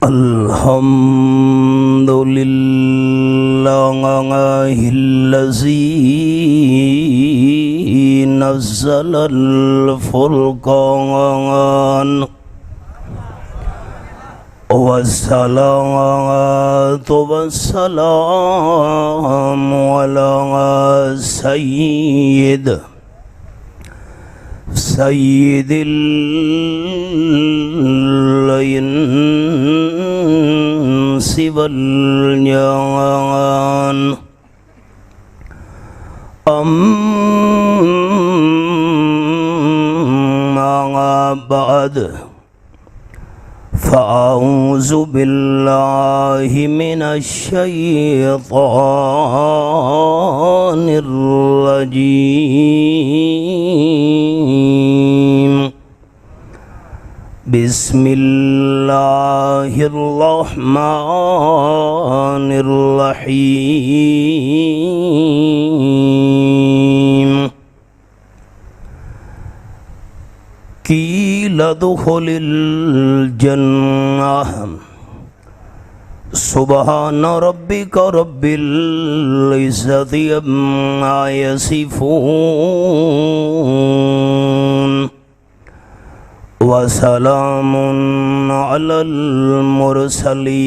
Alhamdulillahillazii nazzalal furqan wassalatu wassalamu ala sayyidil insi wal jan amma ba'd fa'auzu billahi minasyaitonir rajim. Bismillahirrahmanirrahim. Qila dukhulil jannah subhana rabbika rabbil izzati amma yasifun wa salamun alal mursalin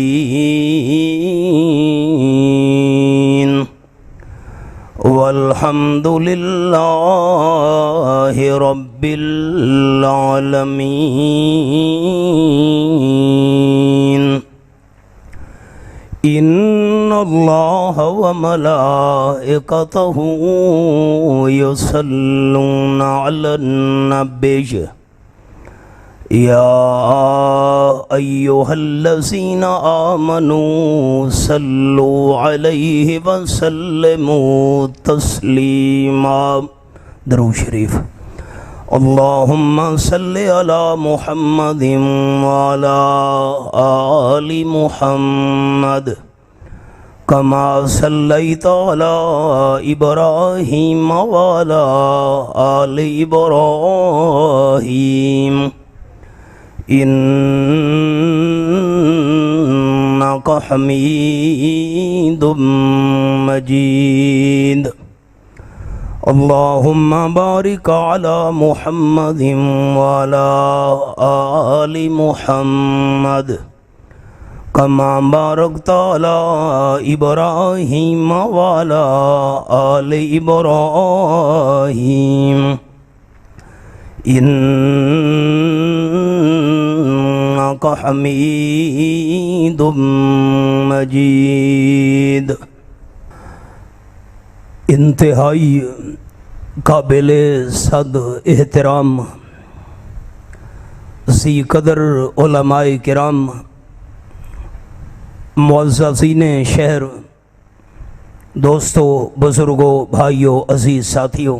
walhamdulillahi rabbil alamin. Inna Allaha wa malaikatahu yusalluna ala nabiyyi ya ayyuhallazina amanu sallu alayhi wa sallimu taslima. Durood Sharif. Allahumma salli ala Muhammadin wa ala ali Muhammad kama sallaita ala Ibrahim wa ala ali Ibrahim innaka hamidum majid. Allahumma barik ala Muhammadin wa ala ali Muhammad kama barakta ala Ibrahim wa ala ali Ibrahim innaka hamidum majid. इंतहाई काबिले सद एहतराम ज़ी कदर उलमाए किराम मुअज़्ज़ज़ीन शहर, दोस्तों, बुज़ुर्गों, भाइयों, अज़ीज़ साथियों,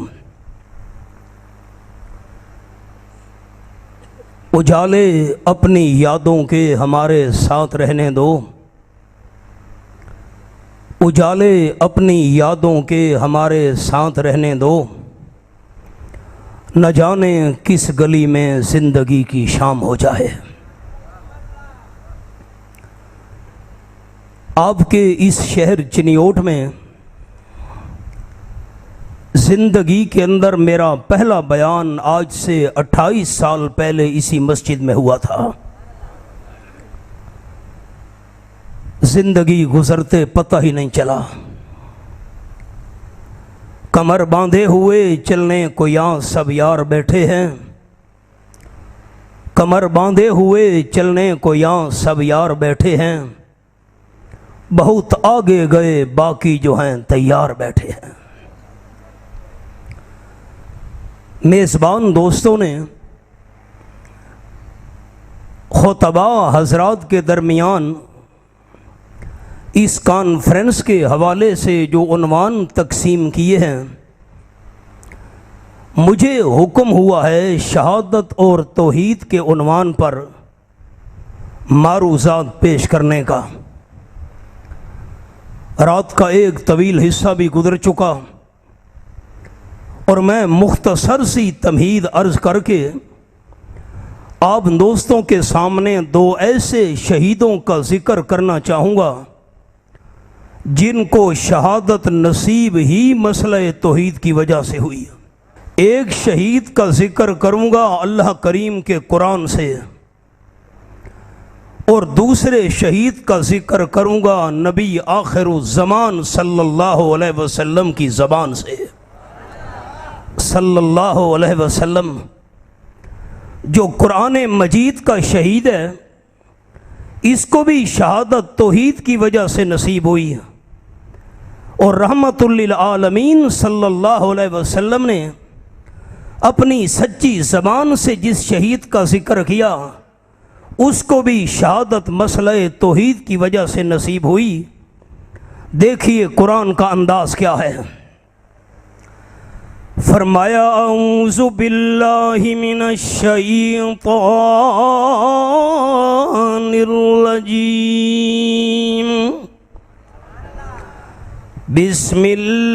उजाले अपनी यादों के हमारे साथ रहने दो, उजाले अपनी यादों के हमारे साथ रहने दो, न जाने किस गली में ज़िंदगी की शाम हो जाए। आपके इस शहर चिनियोट में ज़िंदगी के अंदर मेरा पहला बयान आज से 28 साल पहले इसी मस्जिद में हुआ था। जिंदगी गुजरते पता ही नहीं चला। कमर बांधे हुए चलने को यहाँ सब यार बैठे हैं, कमर बांधे हुए चलने को यहाँ सब यार बैठे हैं, बहुत आगे गए बाकी जो हैं तैयार बैठे हैं। मेज़बान दोस्तों ने खुतबा हजरात के दरमियान इस कॉन्फ्रेंस के हवाले से जो उन्वान तकसीम किए हैं, मुझे हुक्म हुआ है शहादत और तौहीद के उन्वान पर मारूज़ात पेश करने का। रात का एक तवील हिस्सा भी गुजर चुका और मैं मुख्तसर सी तमहीद अर्ज़ करके आप दोस्तों के सामने दो ऐसे शहीदों का जिक्र करना चाहूँगा जिनको शहादत नसीब ही मसले तौहीद की वजह से हुई। एक शहीद का जिक्र करूँगा अल्लाह करीम के कुरान से, और दूसरे शहीद का जिक्र करूँगा नबी आखिरुज़्ज़मान सल्लल्लाहु अलैहि वसल्लम की ज़बान से। सल्लल्लाहु अलैहि वसल्लम जो कुरान मजीद का शहीद है, इसको भी शहादत तौहीद की वजह से नसीब हुई, और रहमतुल लिल आलमीन सल्लल्लाहु अलैहि वसल्लम ने अपनी सच्ची ज़बान से जिस शहीद का जिक्र किया उसको भी शहादत मसले तौहीद की वजह से नसीब हुई। देखिए कुरान का अंदाज़ क्या है। फरमाया औज़ु बिल्लाहि मिनश शैतानिर रजीम, बिस्मिल्लाहिर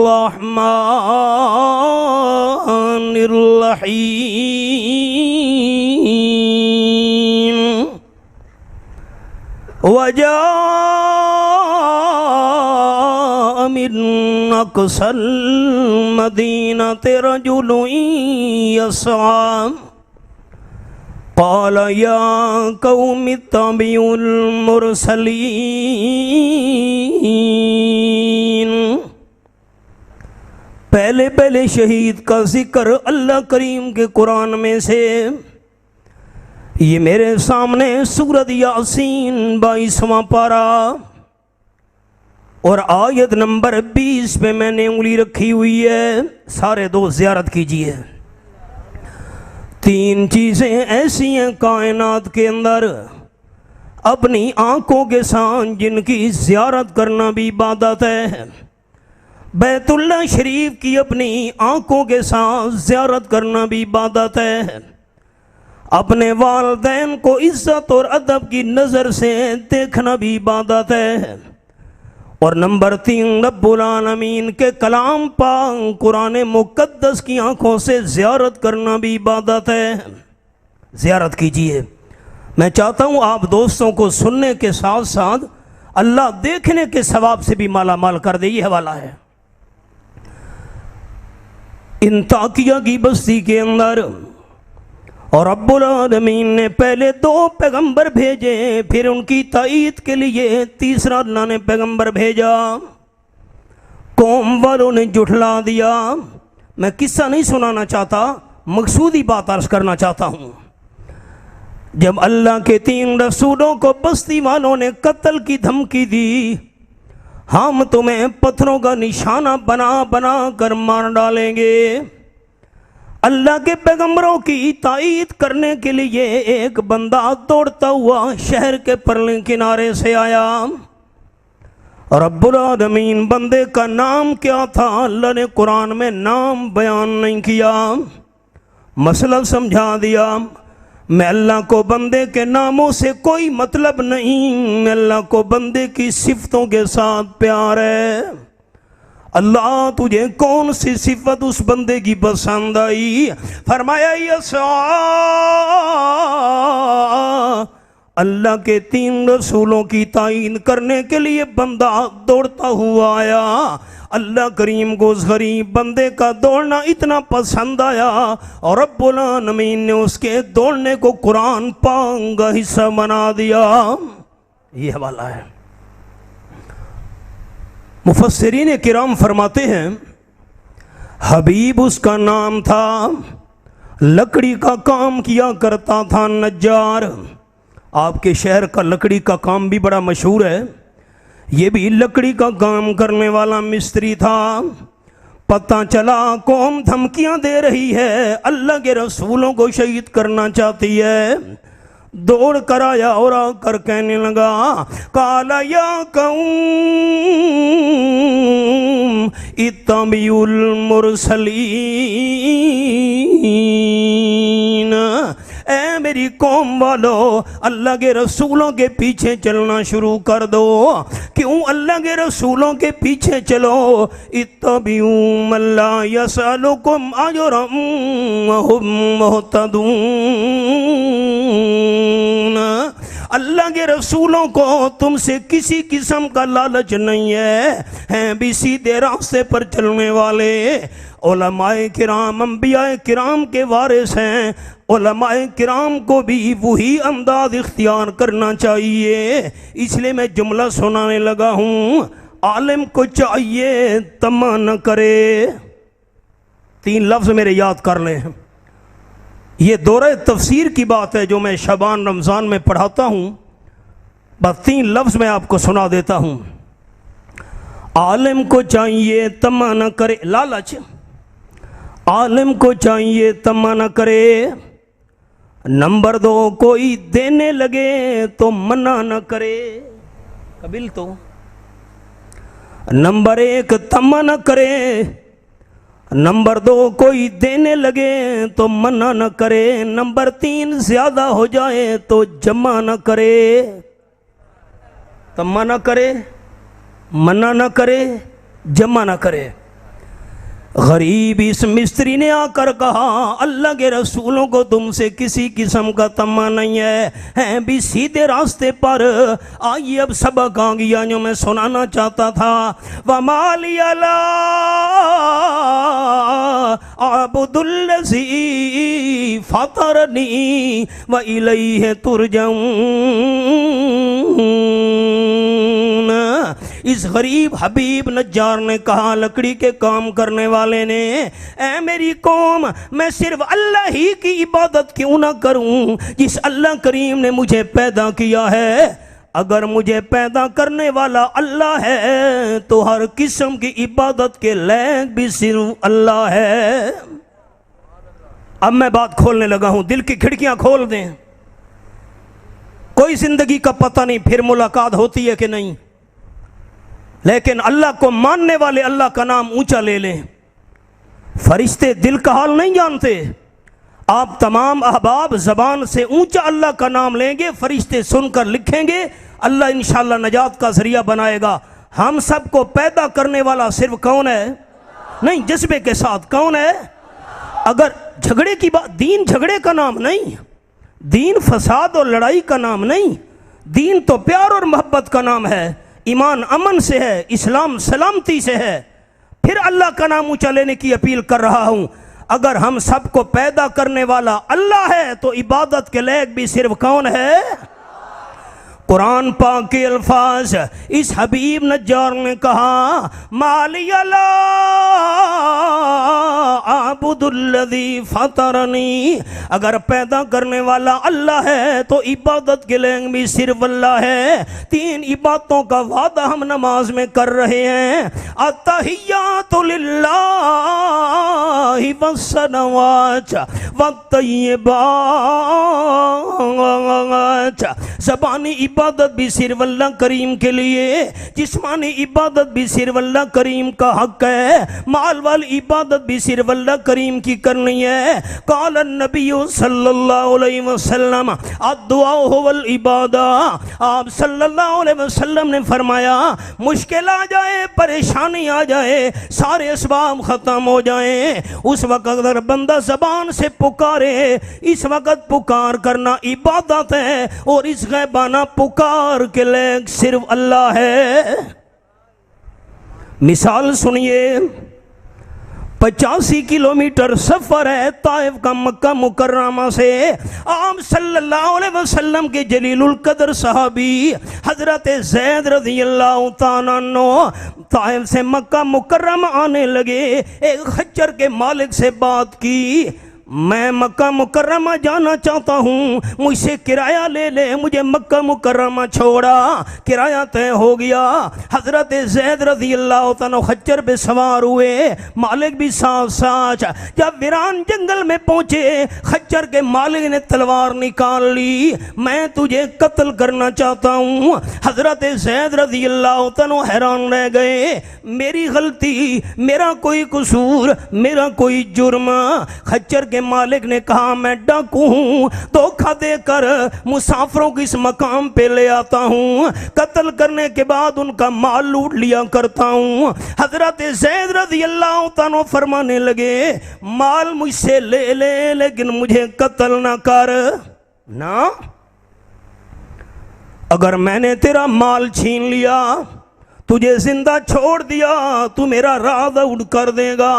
रहमानिर रहीम। वजाअ मिन अक़सल मदीनति रजुलुन यसआ क़ाल या क़ौमि इत्तबिउल मुरसलीन। पहले पहले शहीद का जिक्र अल्लाह करीम के कुरान में से, ये मेरे सामने सूरत यासीन 22वां पारा और आयत नंबर 20 पे मैंने उंगली रखी हुई है। सारे दोस्त ज़ियारत कीजिए। तीन चीज़ें ऐसी हैं कायनात के अंदर अपनी आँखों के साथ जिनकी ज़ियारत करना भी इबादत है। बैतुल्लाह शरीफ की अपनी आँखों के साथ ज़ियारत करना भी इबादत है। अपने वालिदैन को इज्जत और अदब की नज़र से देखना भी इबादत है। और नंबर 3 रब्बुल आलमीन के कलाम पाक कुरान मुक़द्दस की आँखों से ज़ियारत करना भी इबादत है। ज़ियारत कीजिए। मैं चाहता हूँ आप दोस्तों को सुनने के साथ साथ अल्लाह देखने के सवाब से भी माला माल कर दे। ये हवाला है। इंताकिया की बस्ती के अंदर और रब्बुल आलमीन ने पहले 2 पैगंबर भेजे, फिर उनकी ताईद के लिए तीसरा अल्लाह ने पैगंबर भेजा। कौम वालों ने जुठला दिया। मैं किस्सा नहीं सुनाना चाहता, मकसूदी बात अर्ज करना चाहता हूँ। जब अल्लाह के 3 रसूलों को बस्ती वालों ने कत्ल की धमकी दी, हम तुम्हें पत्थरों का निशाना बना बना कर मार डालेंगे, अल्लाह के पैगंबरों की ताईद करने के लिए एक बंदा दौड़ता हुआ शहर के परले किनारे से आया। रब्बुल आलमीन बंदे का नाम क्या था अल्लाह ने कुरान में नाम बयान नहीं किया, मसला समझा दिया। मैं अल्लाह को बंदे के नामों से कोई मतलब नहीं, अल्लाह को बंदे की सिफतों के साथ प्यार है। अल्लाह तुझे कौन सी सिफत उस बंदे की पसंद आई? फरमाया यसा। अल्लाह के 3 रसूलों की तायीन करने के लिए बंदा दौड़ता हुआ आया। अल्लाह करीम को उस गरीब बंदे का दौड़ना इतना पसंद आया और रब्बुल आलमीन ने उसके दौड़ने को कुरान पाक का हिस्सा बना दिया। ये हवाला है। मुफस्सिरीन किराम फरमाते हैं हबीब उसका नाम था, लकड़ी का काम किया करता था, नज्जार। आपके शहर का लकड़ी का काम भी बड़ा मशहूर है। ये भी लकड़ी का काम करने वाला मिस्त्री था। पता चला कौम धमकियां दे रही है, अल्लाह के रसूलों को शहीद करना चाहती है। दौड़ कर आया और आकर कहने लगा, काला या कौम इत्तबिउल मुरसलीन। ऐ मेरी कौम वालों, अल्लाह के रसूलों के पीछे चलना शुरू कर दो। क्यों अल्लाह के रसूलों के पीछे चलो? इत्तबिऊ मल्ला यसअलुकुम अजरम वहुम मुहतदून। अल्लाह के रसूलों को तुमसे किसी किस्म का लालच नहीं है, हैं भी सीधे रास्ते पर चलने वाले। उलमाए किराम अंबियाए किराम के वारिस हैं। उलमाए किराम को भी वही अंदाज इख्तियार करना चाहिए। इसलिए मैं जुमला सुनाने लगा हूँ। आलिम को चाहिए तमा न करे। 3 लफ्ज़ मेरे याद कर लें। ये दौरे तफसीर की बात है जो मैं शबान रमज़ान में पढ़ाता हूँ। बस 3 लफ्ज़ मैं आपको सुना देता हूँ। आलिम को चाहिए तमा न करे, लालच। आलिम को चाहिए तमा न करे। नंबर 2, कोई देने लगे तो मना न करे। कबिल तो नंबर 1 तमा न करे। नंबर 2, कोई देने लगे तो मना न करे। नंबर 3, ज्यादा हो जाए तो जमा न करे। तमा न करे, मना न करे, जमा न करे। गरीब इस मिस्त्री ने आकर कहा, अल्लाह के रसूलों को तुमसे किसी किस्म का तमा नहीं है, हैं भी सीधे रास्ते पर। आइए अब सबक आ गया जो मैं सुनाना चाहता था। वमाली अला अबुदुल्लज़ी फतरनी व इलैहि तुरजऊन। इस गरीब हबीब नज्जार ने कहा, लकड़ी के काम करने वाले ने, ऐ मेरी कौम, मैं सिर्फ अल्लाह ही की इबादत क्यों ना करूं जिस अल्लाह करीम ने मुझे पैदा किया है। अगर मुझे पैदा करने वाला अल्लाह है तो हर किस्म की इबादत के लायक भी सिर्फ अल्लाह है। अब मैं बात खोलने लगा हूं, दिल की खिड़कियां खोल दें। कोई जिंदगी का पता नहीं फिर मुलाकात होती है कि नहीं, लेकिन अल्लाह को मानने वाले अल्लाह का नाम ऊंचा ले लें। फरिश्ते दिल का हाल नहीं जानते। आप तमाम अहबाब जबान से ऊंचा अल्लाह का नाम लेंगे, फरिश्ते सुनकर लिखेंगे, अल्लाह इंशाअल्लाह नजात का जरिया बनाएगा। हम सबको पैदा करने वाला सिर्फ कौन है? नहीं, जज्बे के साथ कौन है? अगर झगड़े की बात, दीन झगड़े का नाम नहीं, दीन फसाद और लड़ाई का नाम नहीं, दीन तो प्यार और मोहब्बत का नाम है। ईमान अमन से है, इस्लाम सलामती से है। फिर अल्लाह का नाम ऊंचा लेने की अपील कर रहा हूं। अगर हम सबको पैदा करने वाला अल्लाह है तो इबादत के लायक भी सिर्फ कौन है? कुरान पाक के अल्फाज, इस हबीब नज्जार ने कहा, माली अला आबुदुल्लज़ी फतरनी। अगर पैदा करने वाला अल्लाह है तो इबादत के लायक भी सिर्फ अल्लाह है। 3 इबादतों का वादा हम नमाज में कर रहे हैं। अत्तहियातु लिल्लाहि वस्सलवात वत्तय्यिबात। ज़बानी इबादत भी सिर्फ अल्लाह करीम के लिए, जिस्मानी इबादत भी सिर्फ अल्लाह करीम का हक है, माल वाली इबादत भी सिर्फ अल्लाह करीम की करनी है। काल नबी सल्लल्लाहु अलैहि वसल्लम अद्दुआ हुवल इबादा। आप सल्लल्लाहु अलैहि वसल्लम ने फरमाया, मुश्किल आ जाए, परेशानी आ जाए, सारे असबाब खत्म हो जाए, उस वक्त अगर बंदा ज़बान से पुकारे, इस वक्त पुकार करना इबादत है। और इस गैबाना पुकार के लायक सिर्फ अल्लाह है। मिसाल सुनिए, 85 किलोमीटर सफर है ताइफ का मक्का मुकर्रमा से। आप सल्लल्लाहु अलैहि वसल्लम के जलीलुल कदर सहाबी हजरत ज़ैद रज़ियल्लाहु ताला अन्हु ताइफ से मक्का मुकर्रमा आने लगे। एक खच्चर के मालिक से बात की, मैं मक्का मुकर्रमा जाना चाहता हूँ, मुझसे किराया ले ले। मुझे मक्का मुकर्रमा छोड़ा, किराया तय हो गया। हजरत ज़ैद रज़ियल्लाहु ताला खच्चर पे सवार हुए, मालिक भी साथ साथ। जब वीरान जंगल में पहुंचे, खच्चर के मालिक ने तलवार निकाल ली, मैं तुझे कत्ल करना चाहता हूँ। हजरत ज़ैद रज़ियल्लाहु ताला हैरान रह गए, मेरी गलती, मेरा कोई कसूर, मेरा कोई जुर्म। खच्चर के मालिक ने कहा मैं डाकू हूँ, धोखा देकर मुसाफिरों को इस मकाम पे ले आता हूँ, कत्ल करने के बाद उनका माल लूट लिया करता हूँ। हजरत ज़ैद रज़ी अल्लाह तआला फरमाने लगे माल मुझसे ले ले लेकिन मुझे कत्ल ना कर ना। अगर मैंने तेरा माल छीन लिया, तुझे जिंदा छोड़ दिया, तू मेरा राज उड़ कर देगा।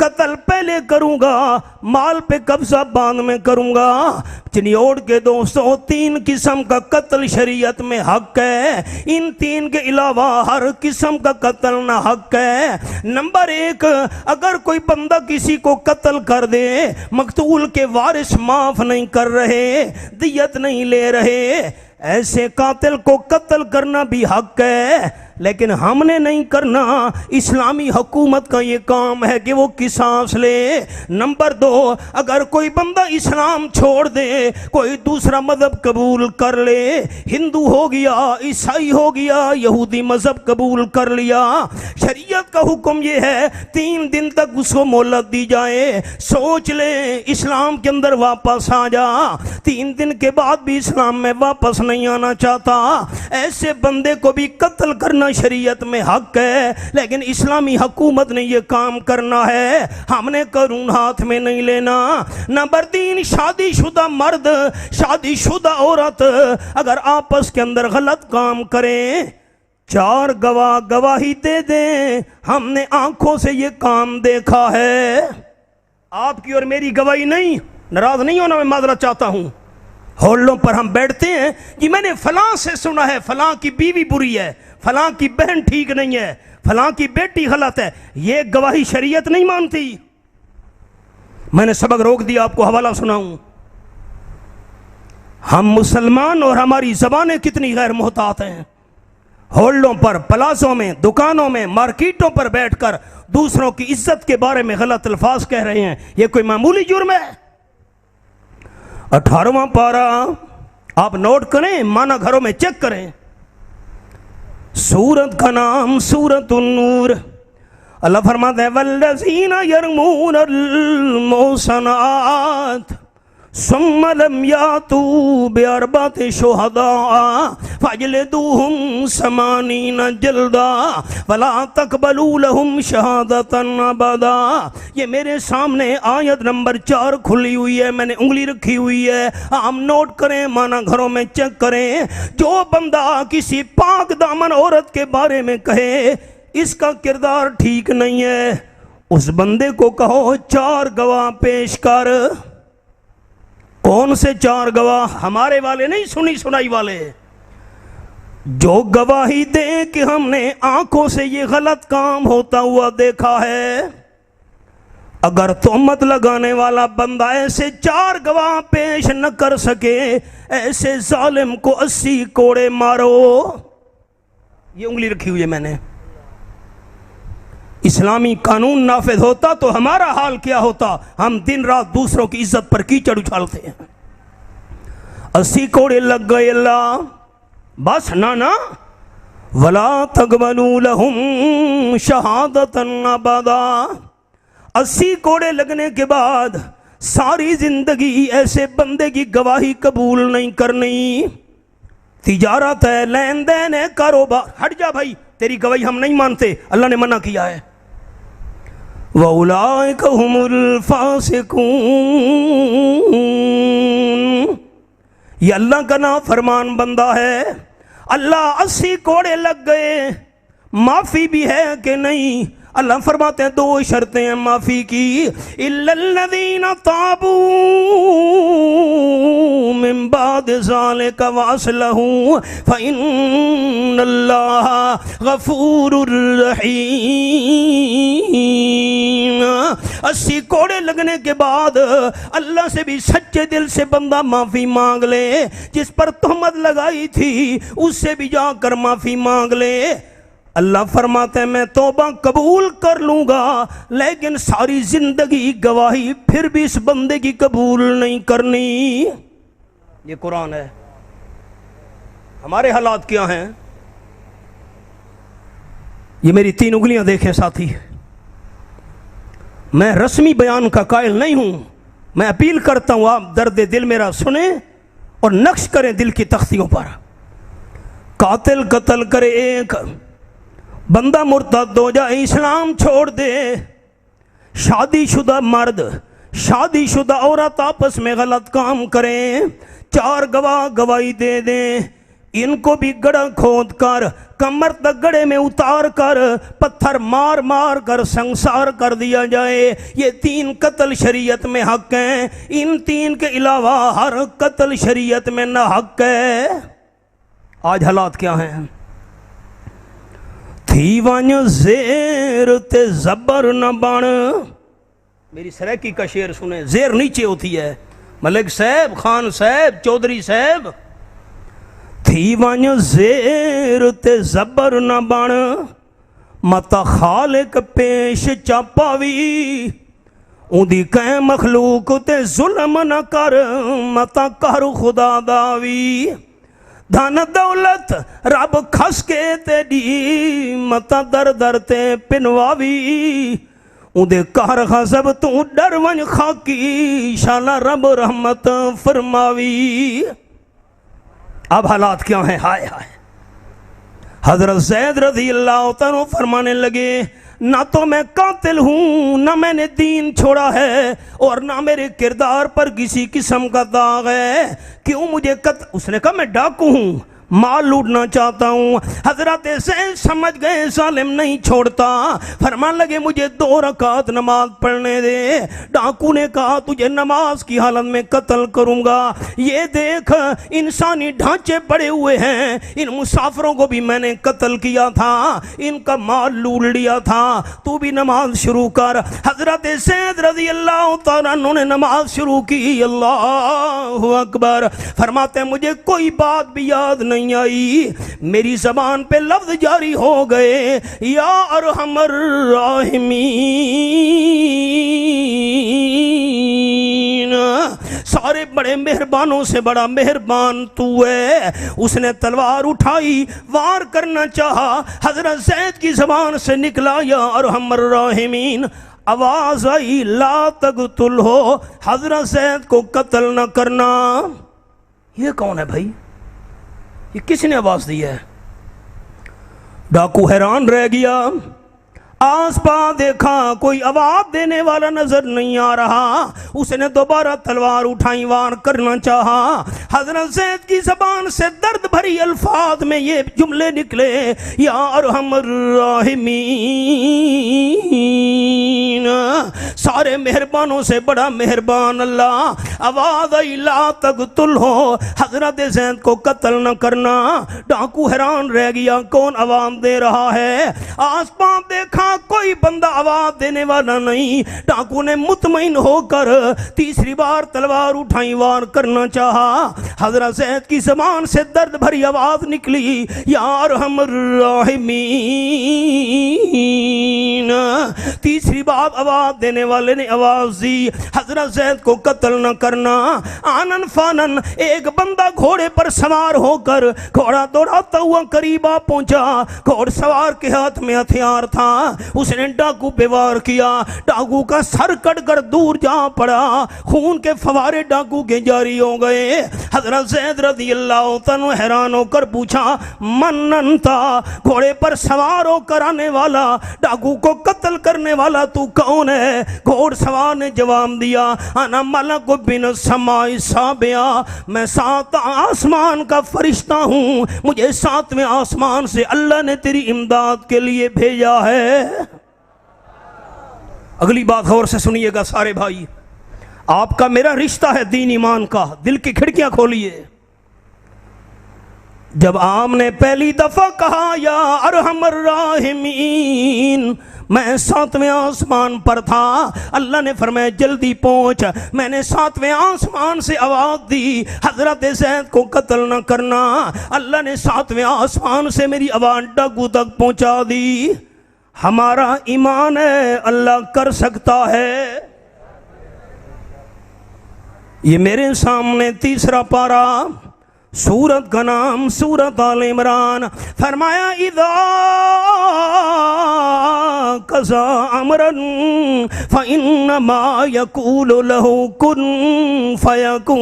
कत्ल पहले करूंगा, माल पे कब्जा बाद में करूंगा। चिनियोड़ के दोस्तों, 3 किस्म का कत्ल शरीयत में हक है। इन 3 के अलावा हर किस्म का कत्ल ना हक है। नंबर 1, अगर कोई बंदा किसी को कत्ल कर दे, मकतूल के वारिस माफ नहीं कर रहे, दियत नहीं ले रहे, ऐसे कातिल को कत्ल करना भी हक है, लेकिन हमने नहीं करना। इस्लामी हुकूमत का ये काम है कि वो किसास ले। नंबर 2, अगर कोई बंदा इस्लाम छोड़ दे, कोई दूसरा मजहब कबूल कर ले, हिंदू हो गया, ईसाई हो गया, यहूदी मजहब कबूल कर लिया, शरीयत का हुक्म ये है 3 दिन तक उसको मोहलत दी जाए, सोच ले इस्लाम के अंदर वापस आ जा। 3 दिन के बाद भी इस्लाम में वापस नहीं आना चाहता, ऐसे बंदे को भी कत्ल करना शरीयत में हक है, लेकिन इस्लामी हुकूमत ने ये काम करना है, हमने कानून हाथ में नहीं लेना। नंबर 3, शादीशुदा मर्द, शादीशुदा औरत अगर आपस के अंदर गलत काम करें, 4 गवाह गवाही दे दें, हमने आंखों से ये काम देखा है। आपकी और मेरी गवाही नहीं, नाराज नहीं होना, मैं माजरत चाहता हूं। होल्डों पर हम बैठते हैं कि मैंने फलां से सुना है, फलां की बीवी बुरी है, फलां की बहन ठीक नहीं है, फलां की बेटी गलत है, ये गवाही शरीयत नहीं मानती। मैंने सबक रोक दिया, आपको हवाला सुनाऊं। हम मुसलमान और हमारी जबानें कितनी गैर मोहतात हैं। होल्डों पर, प्लाजों में, दुकानों में, मार्केटों पर बैठकर दूसरों की इज्जत के बारे में गलत अल्फाज कह रहे हैं, यह कोई मामूली जुर्म है? 18वां पारा आप नोट करें, माना घरों में चेक करें। सूरत का नाम सूरत उन-नूर। अल्लाह फरमाता है वल्लज़ीना यरमूनल मुहसनात सुम्मा लम यातू बिअरबाति शुहदा फजलिदूहुम समानीना जल्दा वला तक़बलू लहुम शहादतन अबदा। ये मेरे सामने आयत नंबर 4 खुली हुई है, मैंने उंगली रखी हुई है, हम नोट करें, माना घरों में चेक करें। जो बंदा किसी पाक दामन औरत के बारे में कहे इसका किरदार ठीक नहीं है, उस बंदे को कहो 4 गवाह पेश कर। कौन से 4 गवाह? हमारे वाले नहीं, सुनी सुनाई वाले, जो गवाही दे कि हमने आंखों से ये गलत काम होता हुआ देखा है। अगर तोहमत लगाने वाला बंदा ऐसे 4 गवाह पेश न कर सके, ऐसे जालिम को 80 कोड़े मारो। ये उंगली रखी हुई है मैंने। इस्लामी कानून नाफिज होता तो हमारा हाल क्या होता? हम दिन रात दूसरों की इज्जत पर कीचड़ उछालते हैं। 80 कोड़े लग गए अल्लाह, बस ना ना, वला तक़बलू लहुम शहादतन अबदा। 80 कोड़े लगने के बाद सारी जिंदगी ऐसे बंदे की गवाही कबूल नहीं करनी। तिजारत है, लेन देन है, कारोबार। हट जा भाई, तेरी गवाही हम नहीं मानते, अल्लाह ने मना किया है। वउलाइका हुमुल फासिकून, ये अल्लाह का नाफरमान बंदा है। अल्लाह 80 कोड़े लग गए, माफी भी है कि नहीं? अल्लाह फरमाते हैं 2 शर्तें हैं माफी की। इल्लल्लज़ीना ताबू मिन बाद ज़ालिका वअस्लहू फ़इन्नल्लाह गफ़ूरुर रहीम। 80 कोड़े लगने के बाद अल्लाह से भी सच्चे दिल से बंदा माफी मांग ले। जिस पर तोहमत लगाई थी उससे भी जाकर माफी मांग ले। अल्लाह फरमाते हैं मैं तौबा कबूल कर लूंगा, लेकिन सारी जिंदगी गवाही फिर भी इस बंदे की कबूल नहीं करनी। ये कुरान है। हमारे हालात क्या हैं? ये मेरी 3 उंगलियां देखें साथी। मैं रस्मी बयान का कायल नहीं हूं, मैं अपील करता हूं आप दर्द दिल मेरा सुने और नक्श करें दिल की तख्तियों पर। कातिल कत्ल करे एक, बंदा मुर्तद हो जाए, इस्लाम छोड़ दे। शादीशुदा मर्द शादीशुदा औरत आपस में गलत काम करें, 4 गवाह गवाही दे दें, इनको भी गड़ा खोद कर कमर तक गड़े में उतार कर पत्थर मार मार कर संसार कर दिया जाए। ये 3 कत्ल शरीयत में हक हैं, इन 3 के अलावा हर कत्ल शरीयत में न हक है। आज हालात क्या हैं? थी वन जेर ते जबर न बन। मेरी सराकी का शेर सुने, जेर नीचे होती है, मलिक साहब, खान साहब, चौधरी साहब। थी वन जेर ते जबर न बन, मता खालिक पेश चापावी। उदी कै मखलूक ते जुल्म न कर, मता कर खुदा दावी। धन दौलत रब खस के तेरी, मता दर दर ते पिनवावी। उदे कार खसब तू डर वन खाकी, शाला रब रहमत फरमावी। अब हालात क्या हैं? हाय हाय। हजरत ज़ैद रज़ी अल्लाह तआला फरमाने लगे, ना तो मैं कातिल हूँ, ना मैंने दीन छोड़ा है, और ना मेरे किरदार पर किसी किस्म का दाग है। क्यों मुझे उसने कहा मैं डाकू हूँ, माल लूटना चाहता हूँ। हजरत ज़ैद समझ गए जालिम नहीं छोड़ता, फरमान लगे मुझे 2 रकात नमाज पढ़ने दे। डाकू ने कहा तुझे नमाज की हालत में कत्ल करूँगा। ये देख इंसानी ढांचे पड़े हुए हैं, इन मुसाफिरों को भी मैंने कत्ल किया था, इनका माल लूट लिया था, तू भी नमाज शुरू कर। हजरत ज़ैद रज़ी अल्लाह तआला अन्हु ने नमाज शुरू की। अल्लाहु अकबर। फरमाते मुझे कोई बात भी याद नहीं आई, मेरी जबान पे लफ्ज जारी हो गए, या अरहमर राहिमीन, सारे बड़े मेहरबानों से बड़ा मेहरबान तू है। उसने तलवार उठाई, वार करना चाहा, हजरत ज़ैद की जबान से निकला या अरहमर राहिमीन। आवाज आई ला तक़तुल हो, हजरत ज़ैद को कत्ल न करना। ये कौन है भाई? ये किसने आवाज दी है? डाकू हैरान रह गया, आस पास देखा, कोई आवाज देने वाला नजर नहीं आ रहा। उसने दोबारा तलवार उठाई, वार करना चाहा। हजरत ज़ैद की जबान से दर्द भरी अल्फाज में ये जुमले निकले, या अरहमर राहिमीन, सारे मेहरबानों से बड़ा मेहरबान अल्लाह। आवाज आई ला तक़तुल हो, हजरत ज़ैद को कत्ल न करना। डाकू हैरान रह गया, कौन आवाज दे रहा है? आस पास देखा, कोई बंदा आवाज देने वाला नहीं। डाकू ने मुतमईन होकर तीसरी बार तलवार उठाई, वार करना चाहा। हजरत ज़ैद की ज़बान से दर्द भरी आवाज निकली, या अरहमर राहिमीन। तीसरी बार आवाज देने वाले ने आवाज दी, हजरत ज़ैद को कत्ल न करना। आनन फानन एक बंदा घोड़े पर सवार होकर घोड़ा दौड़ाता हुआ करीब आ पहुंचा। घोड़सवार के हाथ में हथियार था, उसने डाकू पे वार किया। डाकू का सर कटकर दूर जा पड़ा, खून के फवारे डाकू के जारी हो गए। हजरत ज़ैद रज़ी अल्लाह तआला हैरान होकर पूछा, मन था घोड़े पर सवार होकर आने वाला, डाकू को कत्ल करने वाला तू कौन है? घोड़सवार ने जवाब दिया, अना मलक बिन समाई साबिया, मैं 7 आसमान का फरिश्ता हूँ, मुझे 7वें आसमान से अल्लाह ने तेरी इमदाद के लिए भेजा है। अगली बात गौर से सुनिएगा सारे भाई, आपका मेरा रिश्ता है दीन ईमान का, दिल की खिड़कियां खोलिए। जब आम ने पहली दफा कहा या अरहमर राहिमीन, मैं 7वें आसमान पर था, अल्लाह ने फरमाया जल्दी पहुंच। मैंने 7वें आसमान से आवाज दी, हजरत ज़ैद को कत्ल न करना। अल्लाह ने 7वें आसमान से मेरी आवाज डाकू तक पहुंचा दी। हमारा ईमान है अल्लाह कर सकता है। ये मेरे सामने तीसरा पारा सूरत का नाम सूरत आल इमरान। फरमाया इदा कज़ा अमरन फइन्नमा यक़ूलु लहू कुन फयकून।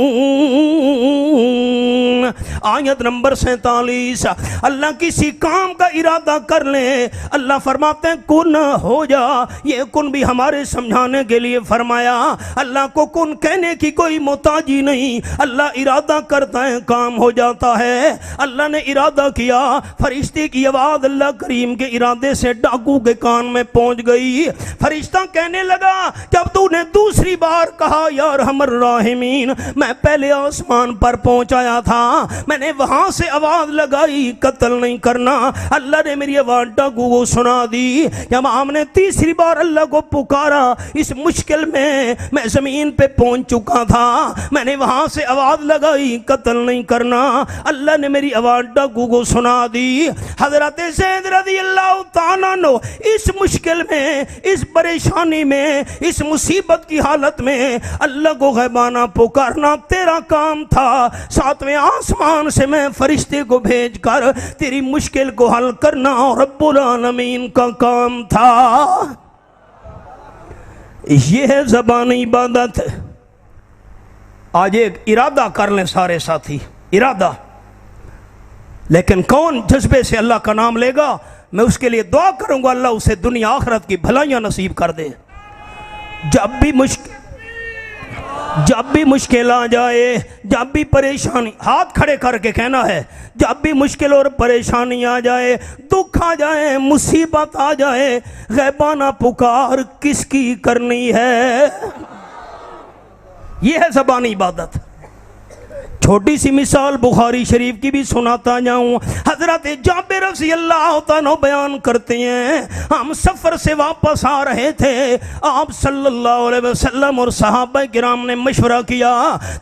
आयत नंबर 47। अल्लाह किसी काम का इरादा कर ले, अल्लाह फरमाते हैं कुन हो जा। ये कुन भी हमारे समझाने के लिए फरमाया। अल्लाह को कुन कहने की कोई मोहताजी नहीं, अल्लाह इरादा करता है काम हो जाता है। अल्लाह ने इरादा किया, फरिश्ते की आवाज अल्लाह करीम के इरादे से डाकू के कान में पहुंच गई। फरिश्ता कहने लगा जब तूने दूसरी बार कहा यार हमर राहिमीन, मैं पहले आसमान पर पहुंचाया था, मैंने वहां से आवाज लगाई कत्ल नहीं करना, अल्लाह ने मेरी आवाज डाकू को सुना दी। जब हमने तीसरी बार अल्लाह को पुकारा, इस मुश्किल में मैं जमीन पे पहुंच चुका था, मैंने वहां से आवाज लगाई कत्ल नहीं करना, अल्लाह ने मेरी आवाज डाकू को सुना दी। हजरत ज़ैद रज़ी अल्लाह तआला अन्हु इस मुश्किल में, इस परेशानी में, इस मुसीबत की हालत में अल्लाह को गैबाना पुकारना तेरा काम था। सातवें आसमान से मैं फरिश्ते को भेजकर तेरी मुश्किल को हल करना और रब्बुल आलमीन का काम था। यह है ज़बानी इबादत। आज एक इरादा कर लें सारे साथी, इरादा, लेकिन कौन जज्बे से अल्लाह का नाम लेगा, मैं उसके लिए दुआ करूंगा अल्लाह उसे दुनिया आखिरत की भलाइयां नसीब कर दे। जब भी मुश्किल आ जाए, जब भी परेशानी, हाथ खड़े करके कहना है, जब भी मुश्किल और परेशानी आ जाए, दुख आ जाए, मुसीबत आ जाए, गैबाना पुकार किसकी करनी है? यह है ज़बानी इबादत। छोटी सी मिसाल बुखारी शरीफ की भी सुनाता जाऊं। हजरत जाबिर रज़ी अल्लाह तआला बयान करते हैं, हम सफ़र से वापस आ रहे थे, आप सल्लल्लाहु अलैहि वसल्लम और सहाबा किराम ने मशवरा किया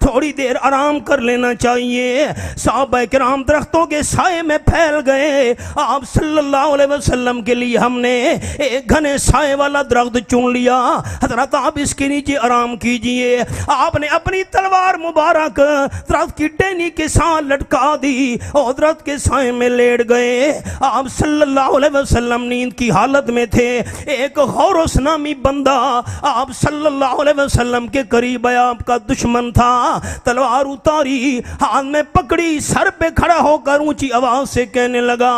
थोड़ी देर आराम कर लेना चाहिए। सहाबा किराम दरख्तों के साए में फैल गए। आप सल्लल्लाहु अलैहि वसल्लम के लिए हमने एक घने साए वाला दरख्त चुन लिया। हजरत आप इसके नीचे आराम कीजिए। आपने अपनी तलवार मुबारक दरख्त की टहनी के साथ लटका दी और दरख्त के साए में लेट गए। आप सल्लल्लाहु अलैहि वसल्लम नींद की हालत में थे। एक गौरस नामी बंदा आप सल्लल्लाहु अलैहि वसल्लम के करीब आया, आपका दुश्मन था। तलवार उतारी, हाथ में पकड़ी, सर पे खड़ा होकर ऊंची आवाज से कहने लगा,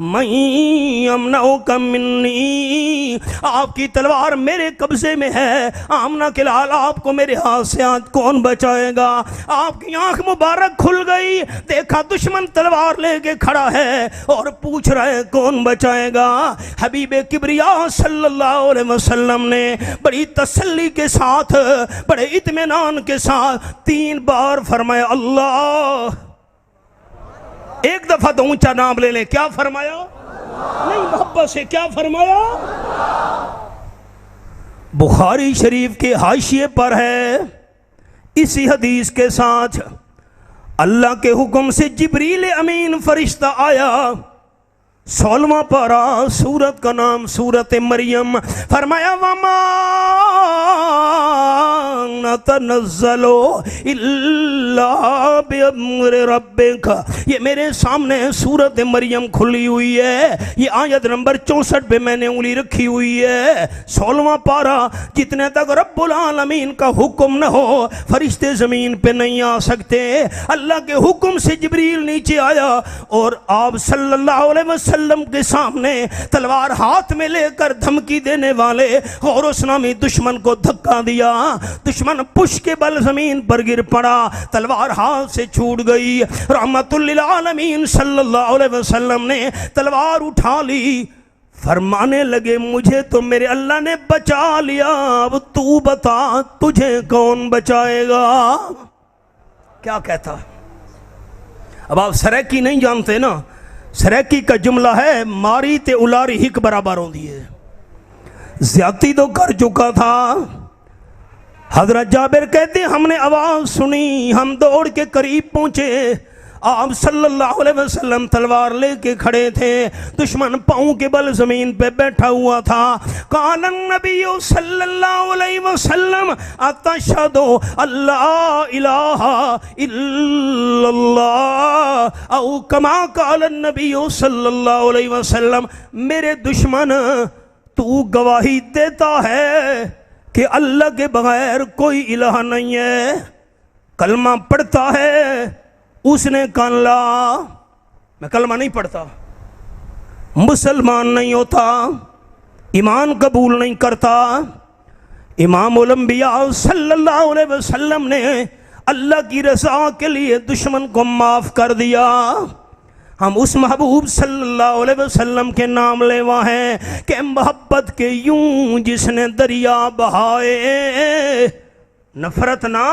मैं अमनउका मिन्नी, आपकी तलवार मेरे कब्जे में है। आमना के लाल, आपको मेरे हाथ से आज कौन बचाएगा? आपकी आंख मुबारक खुल गई, देखा दुश्मन तलवार लेके खड़ा है और पूछ रहा है कौन बचाएगा। हबीबे किबरिया सल्लल्लाहु अलैहि वसल्लम ने बड़ी तसल्ली के साथ, बड़े इत्मीनान के साथ 3 बार फरमाया अल्लाह। एक दफा तो ऊंचा नाम ले लें, क्या फरमाया? नहीं, मोहब्बत से क्या फरमाया? बुखारी शरीफ के हाशिए पर है इसी हदीस के साथ, अल्लाह के हुक्म से जिब्रील अमीन फरिश्ता आया। 16वां पारा, सूरत का नाम सूरत मरियम। फरमाया वमा तनज़्ज़लो इल्ला बिअम्रि रब्बिक। ये मेरे सामने सूरत मरियम खुली हुई है, ये आयत नंबर 64 पे मैंने उंगली रखी हुई है। 16वां पारा, जितने तक रब्बुल आलमीन का हुक्म न हो फरिश्ते जमीन पे नहीं आ सकते। अल्लाह के हुक्म से जिब्रील नीचे आया और आप सल्लल्लाहु अलैहि वसल्लम के सामने तलवार हाथ में लेकर धमकी देने वाले गौरस नामी दुश्मन को धक्का दिया। दुश्मन पुश के बल जमीन पर गिर पड़ा, तलवार हाथ से छूट गई। रहमतुल लिल आलमीन सल्लल्लाहु अलैहि वसल्लम ने तलवार उठा ली, फरमाने लगे मुझे तो मेरे अल्लाह ने बचा लिया, अब तू बता तुझे कौन बचाएगा? क्या कहता? अब आप सरैकी नहीं जानते ना, सरैकी का जुमला है मारी ते उलारी हिक बराबर होती है। ज्यादती तो कर चुका था। हजरत जाबिर कहते हमने आवाज सुनी, हम दौड़ के करीब पहुंचे। आप सल्लल्लाहु अलैहि वसल्लम तलवार लेके खड़े थे, दुश्मन पाँव के बल जमीन पे बैठा हुआ था। कान नबी सल्लल्लाहु अलैहि वसल्लम अतशहदु अल्ला इलाहा इल्लल्लाह औ कमा काल नबी सल्लल्लाहु अलैहि वसल्लम। मेरे दुश्मन, तू गवाही देता है कि अल्लाह के बगैर कोई इलाह नहीं है, कलमा पढ़ता है। उसने कहा मैं कलमा नहीं पढ़ता, मुसलमान नहीं होता, ईमान कबूल नहीं करता। इमाम उल अंबिया सल्लल्लाहु अलैहि वसल्लम ने अल्लाह की रज़ा के लिए दुश्मन को माफ़ कर दिया। हम उस महबूब सल्लल्लाहु अलैहि वसल्लम के नाम लेवा हैं कि मोहब्बत के यूं जिसने दरिया बहाए, नफरत ना,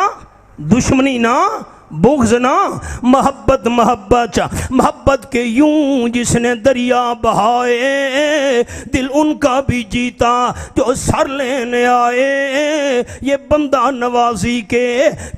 दुश्मनी ना, बुग़्ज़ ना, मोहब्बत मोहब्बत मोहब्बत के यूं जिसने दरिया बहाए, दिल उनका भी जीता जो सर लेने आए। ये बंदा नवाजी के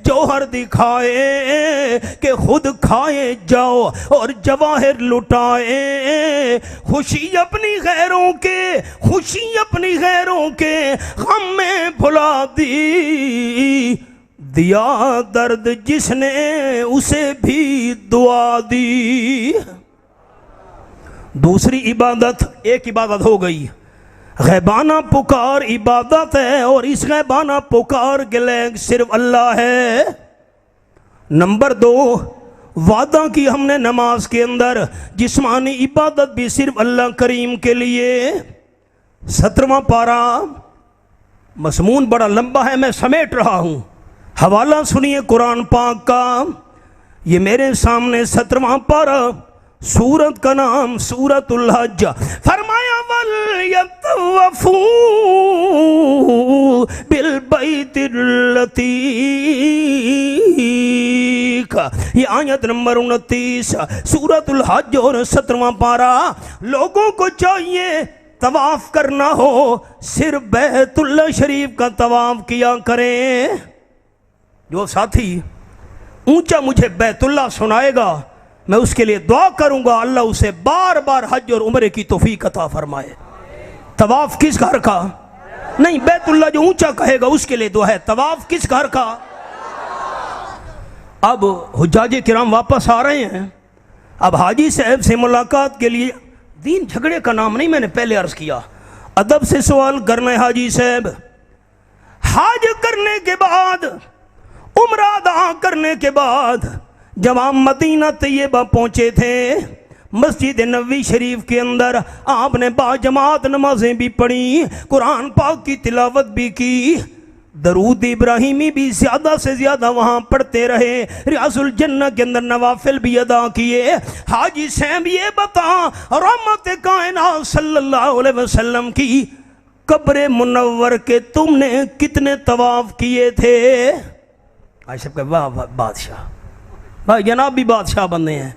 जौहर दिखाए कि खुद खाए जाओ और जवाहिर लुटाए। खुशी अपनी गैरों के, खुशी अपनी गैरों के गम में भुला दी, दिया दर्द जिसने उसे भी दुआ दी। दूसरी इबादत, एक इबादत हो गई, गैबाना पुकार इबादत है और इस गैबाना पुकार के लिए सिर्फ अल्लाह है। नंबर 2, वादा की हमने नमाज के अंदर जिस्मानी इबादत भी सिर्फ अल्लाह करीम के लिए। 17वां पारा, मज़मून बड़ा लंबा है, मैं समेट रहा हूँ। हवाला सुनिए कुरान पाक का, ये मेरे सामने 17वां पारा, सूरत का नाम सूरतुल हज। फरमाया वल यतवफू बिल बैतिल अतीक, ये आयत नंबर 29 सूरतुल हज और 17वां पारा। लोगों को चाहिए तवाफ करना हो सिर्फ बैतुल्लाह शरीफ का तवाफ किया करें। जो साथी ऊंचा मुझे बैतुल्लाह सुनाएगा मैं उसके लिए दुआ करूंगा, अल्लाह उसे बार बार हज और उम्रे की तौफीक अता फरमाए। तवाफ किस घर का नहीं, बैतुल्लाह जो ऊंचा कहेगा उसके लिए दुआ है। तवाफ किस घर का? अब हुज्जाज किराम वापस आ रहे हैं, अब हाजी साहब से मुलाकात के लिए। दीन झगड़े का नाम नहीं, मैंने पहले अर्ज किया, अदब से सवाल करना है। हाजी साहब हज करने के बाद, उम्रा अदा करने के बाद जब आप मदीना तैयबा पहुंचे थे, मस्जिद नबवी शरीफ के अंदर आपने बाजमात नमाजें भी पढ़ी, कुरान पाक की तिलावत भी की, दरूद इब्राहिमी भी ज़्यादा से ज़्यादा वहाँ पढ़ते रहे, रियाजुल जन्नह के अंदर नवाफिल भी अदा किए। हाजी साहब ये बता, रहमत कायनात सल्लल्लाहु अलैहि वसल्लम की कब्र मुनव्वर के तुमने कितने तवाफ किए थे? भाई साहब कहे वाह बादशाह, भाई जनाब भी बादशाह बने हैं।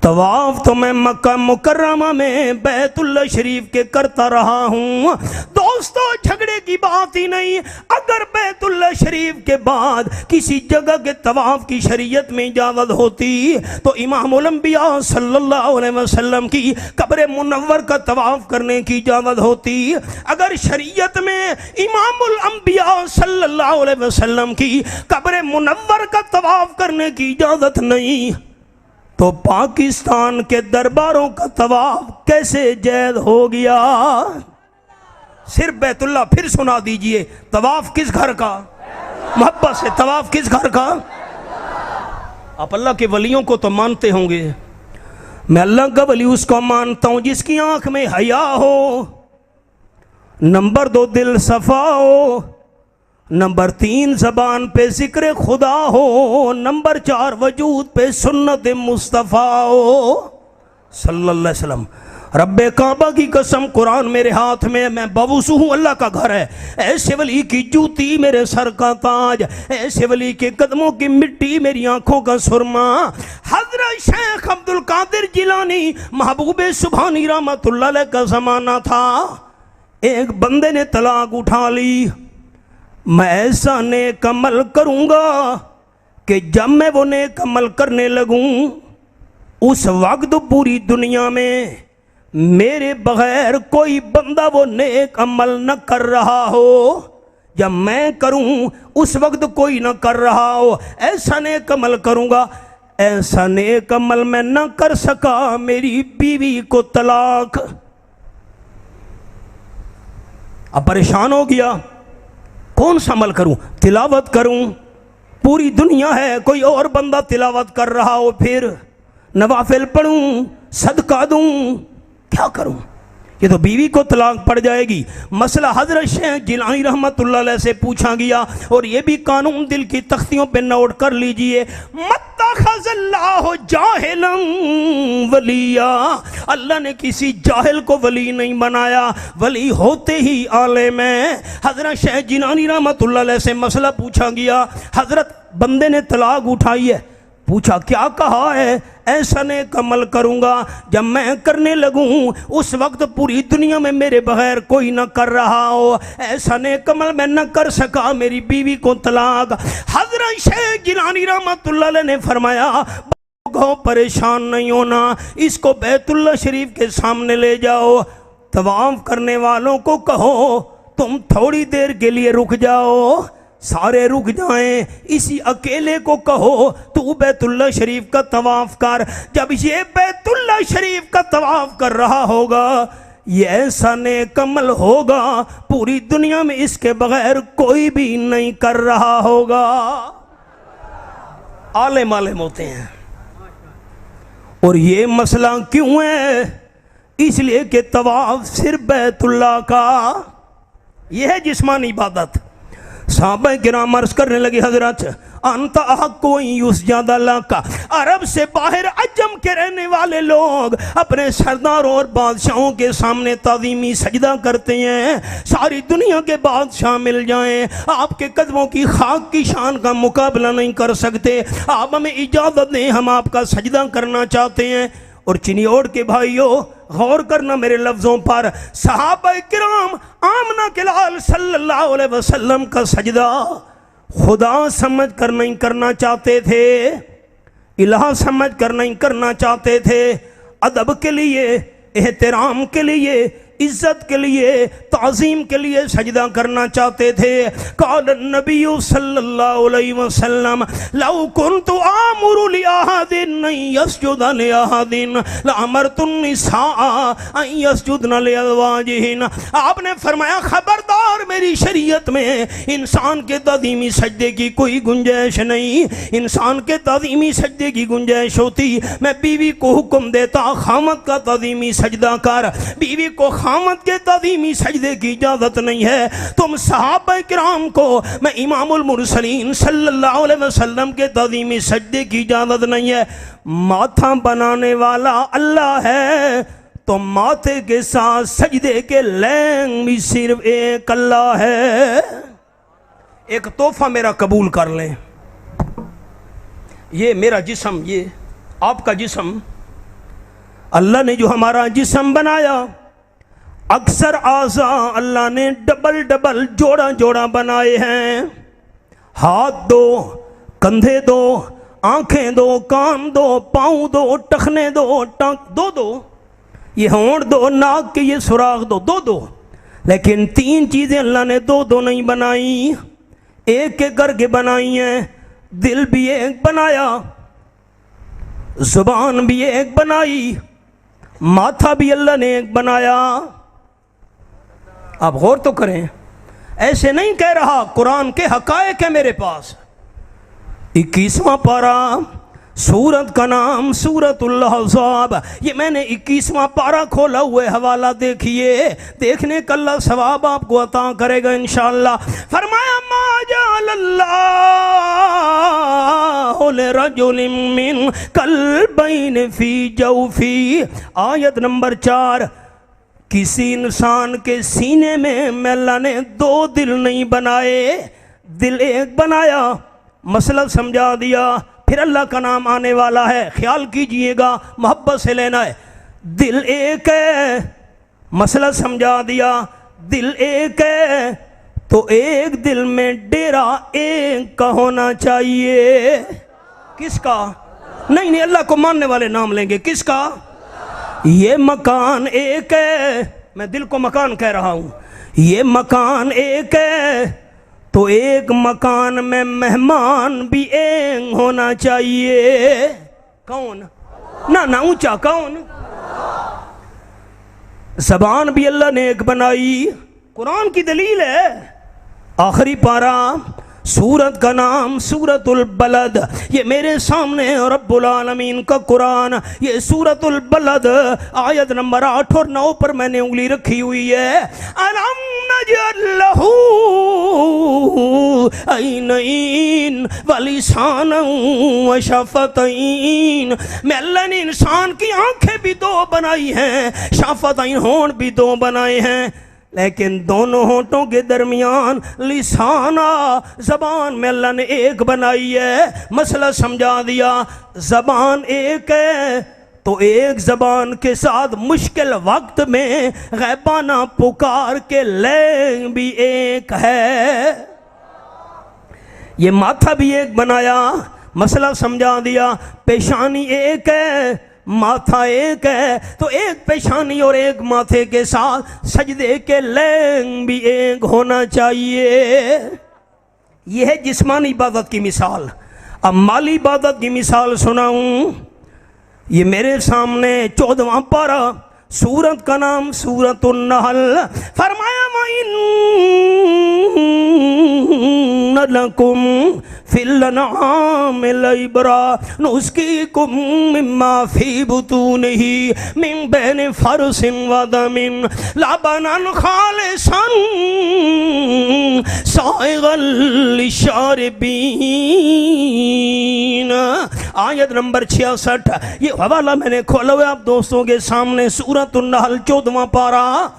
तवाफ तो मैं मक्का मुकर्रमा में बैतुल्लाह शरीफ के करता रहा हूँ। दोस्तों झगड़े की बात ही नहीं, अगर बैतुल्लाह शरीफ के बाद किसी जगह के तवाफ की शरीयत में इजाज़त होती तो इमामुल अंबिया सल्लल्लाहु अलैहि वसल्लम की कब्र मुनव्वर का तवाफ करने की इजाज़त होती। अगर शरीयत में इमामुल अंबिया सल्लल्लाहु अलैहि वसल्लम की कब्र मुनव्वर का तवाफ करने की इजाज़त नहीं तो पाकिस्तान के दरबारों का तवाफ कैसे जैद हो गया? सिर्फ बैतुल्लाह फिर सुना दीजिए, तवाफ किस घर का? मोहब्बत से तवाफ किस घर का? आप अल्लाह के वलियों को तो मानते होंगे, मैं अल्लाह का वली उसको मानता हूं जिसकी आंख में हया हो, नंबर 2 दिल सफा हो, नंबर 3 ज़बान पे ज़िक्र खुदा हो, नंबर 4 वजूद पे सुन्नत मुस्तफ़ा हो सल्लल्लाहु अलैहि वसल्लम। रब्बे काबा की कसम, कुरान मेरे हाथ में, मैं बवुसू हूँ, अल्लाह का घर है। ऐसे वली की जूती मेरे सर का ताज, ऐसे वली के कदमों की मिट्टी मेरी आंखों का सुरमा। हजरत शेख अब्दुल कादिर जिलानी महबूबे सुभानी रहमतुल्लाह अलैह का ज़माना था। एक बंदे ने तलाक उठा ली, मैं ऐसा नेक अमल करूँगा कि जब मैं वो नेक अमल करने लगूं उस वक्त पूरी दुनिया में मेरे बगैर कोई बंदा वो नेक अमल न कर रहा हो, जब मैं करूं उस वक्त कोई न कर रहा हो, ऐसा नेक अमल करूंगा। ऐसा नेक अमल मैं न कर सका, मेरी बीवी को तलाक। अब परेशान हो गया, कौन सा अमल करूं? तिलावत करूं, पूरी दुनिया है, कोई और बंदा तिलावत कर रहा हो, फिर नवाफिल पढ़ूं, सदका दूं, क्या करूं? ये तो बीवी को तलाक पड़ जाएगी। मसला हजरत शेख जिलानी रहमतुल्लाह अलैह से पूछा गया, और ये भी कानून दिल की तख्तियों पे नोट कर लीजिए। मत्तखज़ल्लाहु जाहिलन वलिया, अल्लाह ने किसी जाहिल को वली नहीं बनाया, वली होते ही आलिम है। हजरत शेख जिलानी रहमतुल्लाह अलैह से मसला पूछा गया, हजरत बंदे ने तलाक उठाई है, पूछा क्या कहा है? ऐसा नेक अमल करूंगा जब मैं करने लगूं उस वक्त पूरी दुनिया में मेरे बगैर कोई न कर रहा हो, ऐसा नेक अमल मैं न कर सका, मेरी बीवी को तलाक। हजरत शेख जिलानी रहमतुल्लाह अलैह ने फरमाया, परेशान नहीं होना, इसको बैतुल्लाह शरीफ के सामने ले जाओ, तवाफ करने वालों को कहो तुम थोड़ी देर के लिए रुक जाओ, सारे रुक जाएं, इसी अकेले को कहो तू बैतुल्लाह शरीफ का तवाफ कर। जब ये बैतुल्लाह शरीफ का तवाफ कर रहा होगा, ये ऐसा नेक अमल होगा पूरी दुनिया में इसके बगैर कोई भी नहीं कर रहा होगा। आलिम आलिम होते हैं। और ये मसला क्यों है? इसलिए कि तवाफ सिर्फ बैतुल्लाह का, यह है जिस्मानी इबादत। साहबा किराम अर्ज करने लगे, हजरत अंत कोई युसजदा लका, अरब से बाहर अजम के रहने वाले लोग अपने सरदारों और बादशाहों के सामने ताज़ीमी सजदा करते हैं। सारी दुनिया के बादशाह मिल जाएं, आपके कदमों की खाक की शान का मुकाबला नहीं कर सकते, आप हमें इजाज़त दें, हम आपका सजदा करना चाहते हैं। और चिनियोड़ के भाइयों, गौर करना मेरे लफ्ज़ों पर, सहाबा किराम आमना के लाल सल्लल्लाहु अलैहि वसल्लम का सजदा खुदा समझ कर नहीं करना चाहते थे, इलाह समझ कर नहीं करना चाहते थे, अदब के लिए, एहतराम के लिए, इज्जत के लिए, ताज़ीम के लिए सजदा करना चाहते थे। क़ाल नबी सल्लल्लाहु अलैहि वसल्लम लौ कुन्तु आमुरु लिअहदिन अन यसजुद लिअहदिन लअमरतु निसाअ अन यसजुदन लिअज़वाजिहिन। आपने फरमाया, खबरदार, मेरी शरीयत में इंसान के ताज़ीमी सजदे की कोई गुंजाइश नहीं। इंसान के ताज़ीमी सजदे की गुंजाइश होती, मैं बीवी को हुक्म देता खामद का ताज़ीमी सजदा कर, बीवी को खामद के ताज़ीमी सजदे की इजाज़त नहीं है। तुम सहाबा किराम को मैं इमामुल मुरसलीन सल्लल्लाहु अलैहि वसल्लम के ताज़ीमी सजदे की इजाज़त नहीं है। माथा बनाने वाला अल्लाह है, तो माथे के साथ सजदे के लैंग भी सिर्फ एक अल्लाह है। एक तोहफा मेरा कबूल कर लें, ये मेरा जिस्म, ये आपका जिस्म, अल्लाह ने जो हमारा जिस्म बनाया, अक्सर आज़ा अल्लाह ने डबल डबल जोड़ा जोड़ा बनाए हैं। हाथ दो, कंधे दो, आंखें दो, कान दो, पाँव दो, टखने दो, टांग दो, ये होंठ दो, नाक के ये सुराख दो, लेकिन तीन चीज़ें अल्लाह ने दो नहीं बनाई, एक एक करके बनाई हैं। दिल भी एक बनाया, जुबान भी एक बनाई, माथा भी अल्लाह ने एक बनाया। आप गौर तो करें, ऐसे नहीं कह रहा, कुरान के हकायक है मेरे पास। 21वां पारा, सूरत का नाम सूरतुल अहज़ाब, ये मैंने 21वां पारा खोला हुआ है, हवाला देखिए, देखने का अल्लाह सवाब आपको अता करेगा इंशाअल्लाह। फरमाया, मा जअलल्लाहु लिरजुलिन मिन कल्बैन फी जौफी, आयत नंबर 4। किसी इंसान के सीने में अल्लाह ने दो दिल नहीं बनाए, दिल एक बनाया, मसला समझा दिया, फिर अल्लाह का नाम आने वाला है, ख्याल कीजिएगा, मोहब्बत से लेना है। दिल एक है, मसला समझा दिया, दिल एक है, तो एक दिल में डेरा एक का होना चाहिए। किसका? नहीं नहीं, अल्लाह को मानने वाले नाम लेंगे। किसका? ये मकान एक है, मैं दिल को मकान कह रहा हूं, ये मकान एक है तो एक मकान में मेहमान भी एक होना चाहिए। कौन? ना ना ऊंचा कौन? ज़बान भी अल्लाह ने एक बनाई, कुरान की दलील है। आखिरी पारा, सूरत का नाम सूरतुल बलद, ये मेरे सामने रब्बुल आलमीन का कुरान, ये सूरतुल बलद आयत नंबर 8 और 9 पर मैंने उंगली रखी हुई है। अलम नजअल लहू ऐनैन व लिसानन व शफतैन, मैं अल्लाह ने इंसान की आंखें भी दो बनाई हैं, शफतैन होंठ भी दो बनाए हैं, लेकिन दोनों होंठों के दरमियान लिसाना, जबान में अल्लाह ने एक बनाई है। मसला समझा दिया। जबान एक है तो एक जबान के साथ मुश्किल वक्त में गैबाना पुकार के ले भी एक है। ये माथा भी एक बनाया, मसला समझा दिया। पेशानी एक है, माथा एक है, तो एक पेशानी और एक माथे के साथ सजदे के लैंग भी एक होना चाहिए। यह है जिस्मानी इबादत की मिसाल। अब माली इबादत की मिसाल सुनाऊं। ये मेरे सामने 14वां पारा, सूरत का नाम सूरतुन नहल। फरमाया लकुम फिल अनआम लइब्रा नुस्कीकुम मिम्मा फी बुतूनिही मिन बैन फरसिन व दमिन लबनन खालिसन साइगल लिशारिबीन। आयत नंबर 66। ये हवाला मैंने खोला हुआ आप दोस्तों के सामने, सूरतुन नहल 14वां पारा।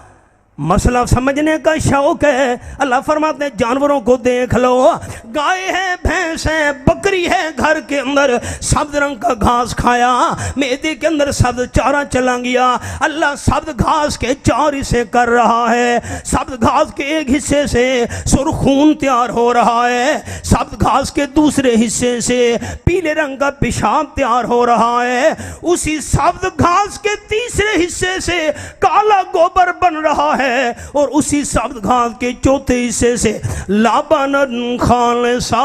मसला समझने का शौक है। अल्लाह फरमाते हैं जानवरों को देख लो, गाय है, भैंस है, बकरी है, घर के अंदर सब्ज रंग का घास खाया, मैदे के अंदर सब्ज चारा चला गया। अल्लाह सब्ज घास के 4 हिस्से कर रहा है। सब्ज घास के एक हिस्से से सुरखून तैयार हो रहा है, सब्ज घास के दूसरे हिस्से से पीले रंग का पेशाब तैयार हो रहा है, उसी सब्ज घास के तीसरे हिस्से से काला गोबर बन रहा है, और उसी सब्ज घास के चौथे हिस्से से लाबानन खालिसा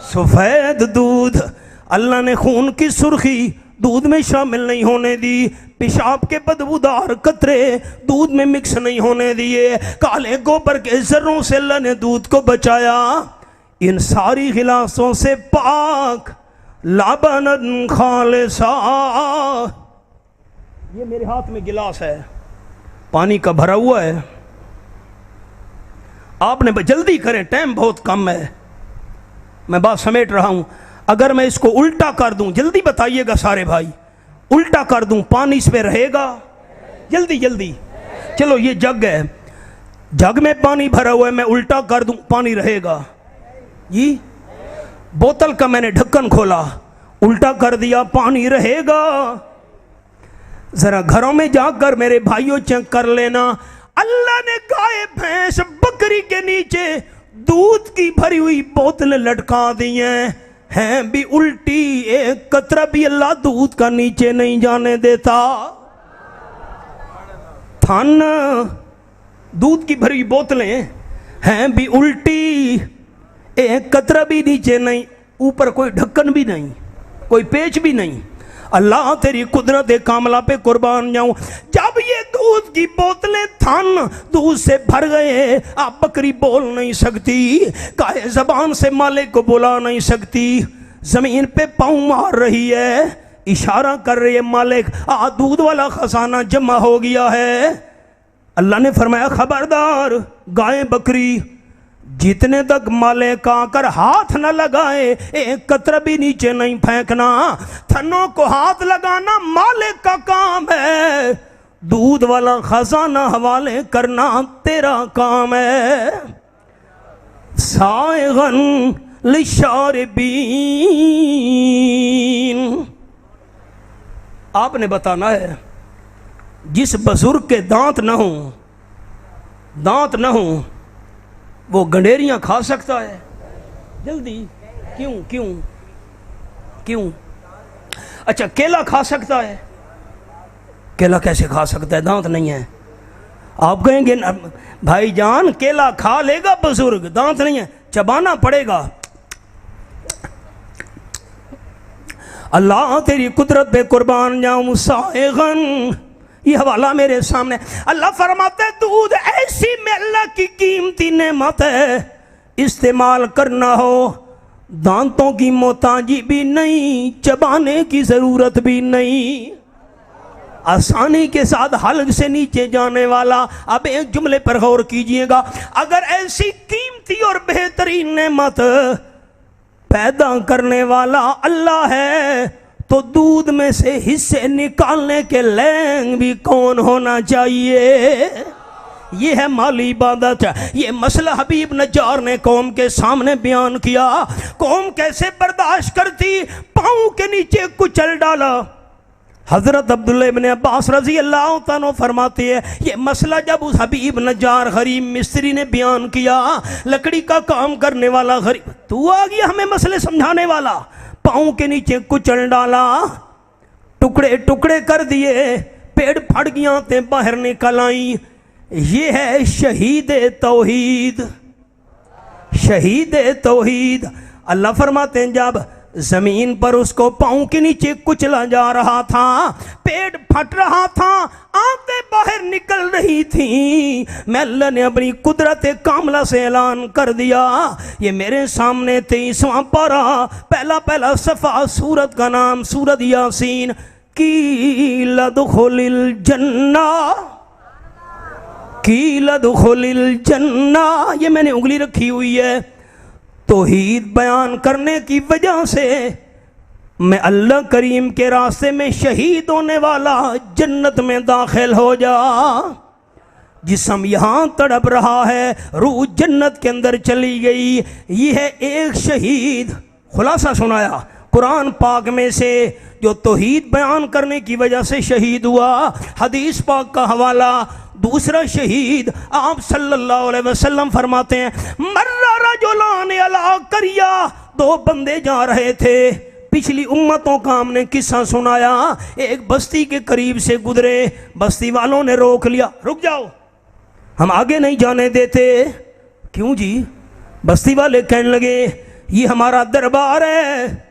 सफेद दूध। अल्लाह ने खून की सुर्खी दूध में शामिल नहीं होने दी, पेशाब के बदबूदार कतरे दूध में मिक्स नहीं होने दिए, काले गोबर के जर्रों से अल्लाह ने दूध को बचाया। इन सारी गिलासों से पाक लाबानन खालिसा। ये मेरे हाथ में गिलास है, पानी का भरा हुआ है। आपने जल्दी करें, टाइम बहुत कम है, मैं बात समेट रहा हूं। अगर मैं इसको उल्टा कर दूं, जल्दी बताइएगा सारे भाई, उल्टा कर दूं पानी इस पे रहेगा? जल्दी जल्दी। चलो ये जग है, जग में पानी भरा हुआ है, मैं उल्टा कर दूं पानी रहेगा जी? बोतल का मैंने ढक्कन खोला, उल्टा कर दिया, पानी रहेगा? जरा घरों में जाकर मेरे भाइयों चेक कर लेना, अल्लाह ने गाय भैंस बकरी के नीचे दूध की भरी हुई बोतलें लटका दी हैं भी उल्टी, एक कतरा भी अल्लाह दूध का नीचे नहीं जाने देता। थान दूध की भरी बोतलें हैं भी उल्टी, एक कतरा भी नीचे नहीं, ऊपर कोई ढक्कन भी नहीं, कोई पेच भी नहीं। अल्लाह तेरी कुदरत कामला पे कुर्बान जाऊं। जब ये दूध की बोतलें थान दूध से भर गए, आप बकरी बोल नहीं सकती, गाय जबान से मालिक को बुला नहीं सकती, जमीन पे पाँव मार रही है, इशारा कर रही है मालिक आ दूध वाला खजाना जमा हो गया है। अल्लाह ने फरमाया खबरदार गाय बकरी जितने तक मालिक आकर हाथ न लगाए एक कतरा भी नीचे नहीं फेंकना। थनों को हाथ लगाना मालिक का काम है, दूध वाला खजाना हवाले करना तेरा काम है। साइगन लिशारिबीन, आपने बताना है जिस बुजुर्ग के दांत न हो दांत ना हो वो गंडेरियां खा सकता है जल्दी। क्यों क्यों क्यों? अच्छा, केला खा सकता है? केला कैसे खा सकता है, दांत नहीं है? आप कहेंगे भाईजान केला खा लेगा बुजुर्ग, दांत नहीं है, चबाना पड़ेगा। अल्लाह तेरी कुदरत पे कुर्बान जाऊं साएगन। ये हवाला मेरे सामने। अल्लाह फरमाते दूध ऐसी में अल्लाह की कीमती नेमत है, इस्तेमाल करना हो दांतों की मोहताजी भी नहीं, चबाने की जरूरत भी नहीं, आसानी के साथ हल्क से नीचे जाने वाला। अब एक जुमले पर गौर कीजिएगा, अगर ऐसी कीमती और बेहतरीन नेमत पैदा करने वाला अल्लाह है तो दूध में से हिस्से निकालने के लायक भी कौन होना चाहिए? ये है माली इबादत। ये मसला हबीब नज्जार ने कौम के सामने बयान किया। कौम कैसे बर्दाश्त करती, पांव के नीचे कुचल डाला। हजरत अब्दुल्ला इब्न अब्बास रजी अल्लाह तआला फरमाते हैं, ये मसला जब उस हबीब नज्जार गरीब मिस्त्री ने बयान किया, लकड़ी का काम करने वाला गरीब, तू आ गया हमें मसले समझाने वाला, पाँव के नीचे कुचल डाला, टुकड़े टुकड़े कर दिए, पेड़ फट गया ते बाहर निकल आई। ये है शहीद तौहीद, शहीद तौहीद। अल्लाह फरमाते हैं जब जमीन पर उसको पाँव के नीचे कुचला जा रहा था, पेट फट रहा था, आंतें बाहर निकल रही थी, मैं अल्लाह ने अपनी कुदरत कामला से ऐलान कर दिया। ये मेरे सामने 23वां पारा, पहला पहला सफ़ा, सूरत का नाम सूरत यासीन। कीला दुखुलिल जन्ना, कीला दुखुलिल जन्ना, ये मैंने उंगली रखी हुई है। तौहीद बयान करने की वजह से मैं अल्लाह करीम के रास्ते में शहीद होने वाला जन्नत में दाखिल हो जा। जिस्म यहाँ तड़प रहा है, रूह जन्नत के अंदर चली गई। ये है एक शहीद। खुलासा सुनाया कुरान पाक में से जो तौहीद बयान करने की वजह से शहीद हुआ। हदीस पाक का हवाला। दूसरा शहीद आप सल्लल्लाहु अलैहि वसल्लम फरमाते हैं, मर्रा रजुलान अला करिया, दो बंदे जा रहे थे। पिछली उम्मतों का हमने किस्सा सुनाया। एक बस्ती के करीब से गुजरे, बस्ती वालों ने रोक लिया, रुक जाओ, हम आगे नहीं जाने देते। क्यों जी? बस्ती वाले कहने लगे ये हमारा दरबार है,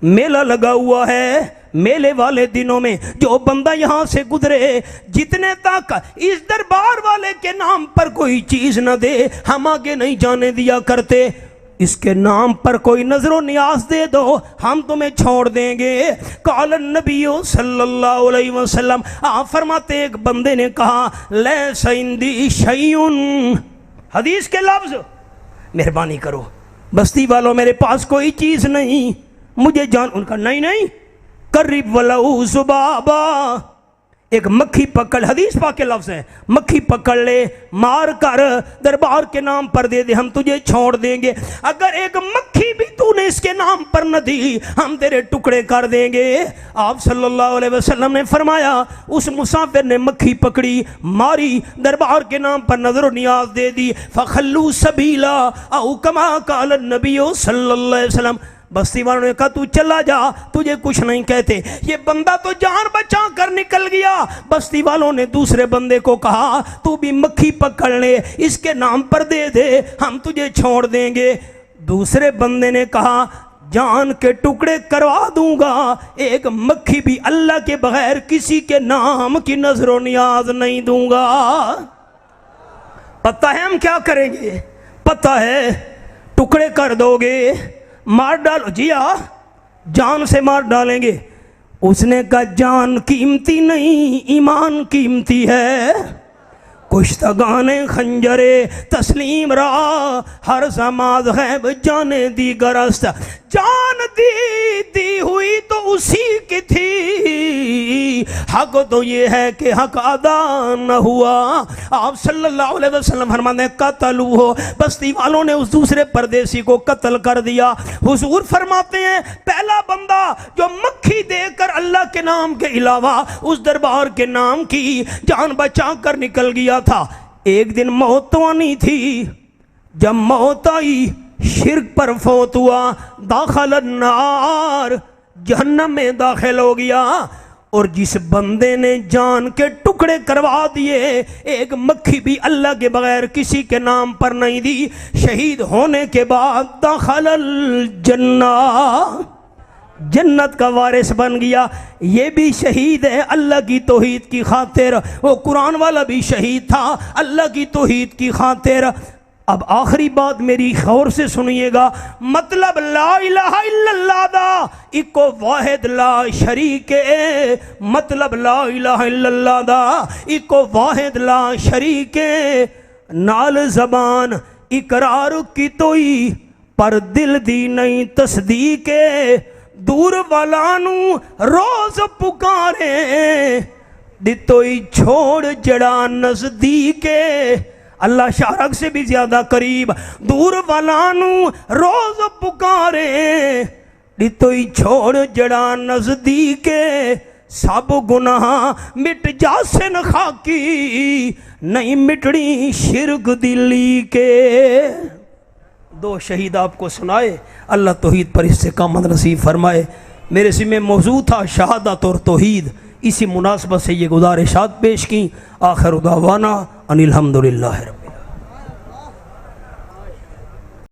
मेला लगा हुआ है, मेले वाले दिनों में जो बंदा यहाँ से गुजरे, जितने तक इस दरबार वाले के नाम पर कोई चीज न दे, हम आगे नहीं जाने दिया करते। इसके नाम पर कोई नजरो नियाज दे दो, हम तुम्हें छोड़ देंगे। काल नबी सल्लल्लाहु अलैहि वसल्लम, आप फरमाते एक बंदे ने कहा, ले सइंदी शैउन, हदीस के लफ्ज, मेहरबानी करो बस्ती वालों मेरे पास कोई चीज नहीं, मुझे जान। उनका नहीं नहीं, करीब वलऊ सुबाबा, एक मक्खी पकड़, हदीस पाक के लफ्ज है, मक्खी पकड़ ले, मार कर दरबार के नाम पर दे दे, हम तुझे छोड़ देंगे। अगर एक मक्खी भी तूने इसके नाम पर न दी, हम तेरे टुकड़े कर देंगे। आप सल्लल्लाहु अलैहि वसल्लम ने फरमाया, उस मुसाफिर ने मक्खी पकड़ी, मारी, दरबार के नाम पर नजर नियाज दे दी। फखल्लू सबीला औ कमा काल नबी सल्लल्लाहु अलैहि वसल्लम, बस्ती वालों ने कहा तू चला जा, तुझे कुछ नहीं कहते। ये बंदा तो जान बचा कर निकल गया। बस्ती वालों ने दूसरे बंदे को कहा तू भी मक्खी पकड़ ले, इसके नाम पर दे दे, हम तुझे छोड़ देंगे। दूसरे बंदे ने कहा जान के टुकड़े करवा दूंगा, एक मक्खी भी अल्लाह के बगैर किसी के नाम की नजरो नियाज नहीं दूंगा। पता है हम क्या करेंगे? पता है टुकड़े कर दोगे, मार डालो। जी हाँ, जान से मार डालेंगे। उसने कहा जान कीमती नहीं, ईमान कीमती है। कुश्तगाने खंजरे तस्लीम रा, हर समाज गैब जाने दी गरस्त, जान दी हुई तो उसी की थी, हक तो ये है कि हक अदा न हुआ। आप सल्लल्लाहु अलैहि वसल्लम फरमाते कत्लू हो, बस्ती वालों ने उस दूसरे परदेसी को कत्ल कर दिया। हुजूर फरमाते हैं पहला बंदा जो मक्खी देकर अल्लाह के नाम के अलावा उस दरबार के नाम की जान बचा कर निकल गया था, एक दिन मौत तो आनी थी, जब मौत आई शिर्क पर फौत हुआ, दाखिल अन्नार, जहन्नम में दाखिल हो गया। और जिस बंदे ने जान के टुकड़े करवा दिए, एक मक्खी भी अल्लाह के बगैर किसी के नाम पर नहीं दी, शहीद होने के बाद दाखिल जन्ना, जन्नत का वारिस बन गया। ये भी शहीद है अल्लाह की तौहीद की खातिर। वो कुरान वाला भी शहीद था अल्लाह की तौहीद की खातिर। अब आखिरी बात मेरी गौर से सुनिएगा, मतलब ला इलाहा इल्लल्लाह दा इको वाहिद ला शरीक है, मतलब ला इलाहा इल्लल्लाह दा इको वाहिद ला शरीक है। नाल जबान इकरार की तोई पर दिल दी नहीं तस्दीक है, दूर वाला नू रोज पुकारे दितोई छोड़ जड़ा नजदीक है। अल्लाह शारक से भी ज्यादा करीब, दूर वाला नू रोज पुकारे दितोई छोड़ जड़ा नजदीक है। सब गुनाह मिट जासन खाकी नहीं मिटड़ी शिरक दिली के। दो शहीद आपको सुनाए, अल्लाह तौहीद पर इससे कामद नसीब फरमाए। मेरे सिर मौजू था शहादत और तौहीद, इसी मुनासबत से ये गुजारिशात पेश की। आखिर दावाना अनिल हम्दुलिल्लाह।